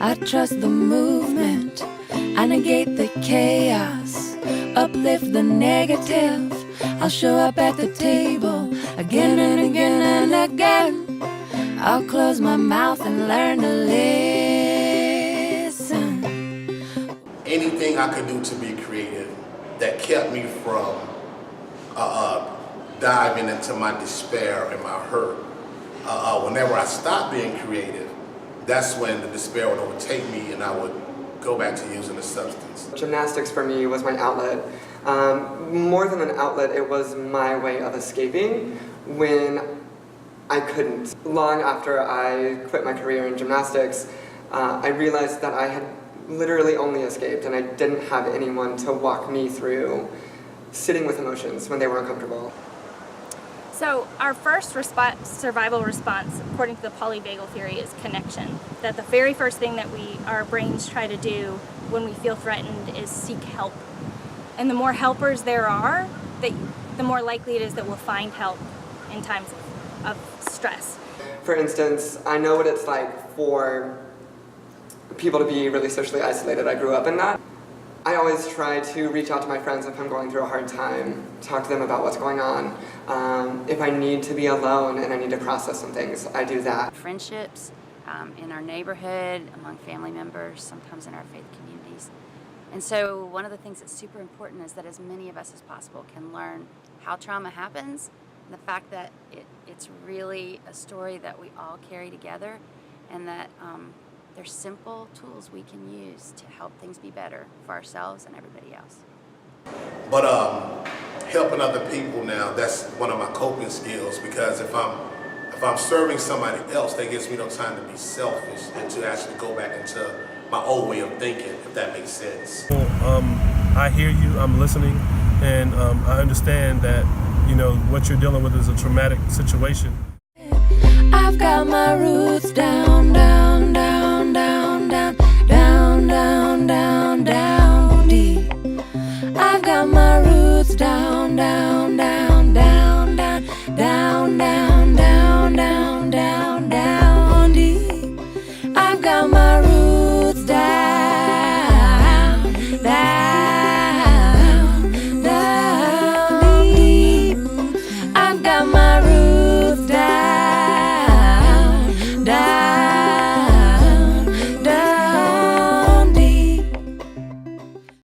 I trust the movement. I negate the chaos, uplift the negative. I'll show up at the table again and again and again. I'll close my mouth and learn to listen. Anything I could do to be creative that kept me from diving into my despair and my hurt. Whenever I stopped being creative, that's when the despair would overtake me and I would go back to using the substance. Gymnastics for me was my outlet. More than an outlet, it was my way of escaping when I couldn't. Long after I quit my career in gymnastics, I realized that I had literally only escaped and I didn't have anyone to walk me through sitting with emotions when they were uncomfortable. So our first survival response, according to the polyvagal theory, is connection. That the very first thing that our brains try to do when we feel threatened is seek help. And the more helpers there are, the more likely it is that we'll find help in times of stress. For instance, I know what it's like for people to be really socially isolated. I grew up in that. I always try to reach out to my friends if I'm going through a hard time, talk to them about what's going on. If I need to be alone and I need to process some things, I do that. Friendships in our neighborhood, among family members, sometimes in our faith communities. And so one of the things that's super important is that as many of us as possible can learn how trauma happens, and the fact that it's really a story that we all carry together, and that there's simple tools we can use to help things be better for ourselves and everybody else. But helping other people now, that's one of my coping skills, because if I'm serving somebody else, that gives me no time to be selfish and to actually go back into my old way of thinking, if that makes sense. I hear you, I'm listening, and I understand that, what you're dealing with is a traumatic situation. I've got my roots down.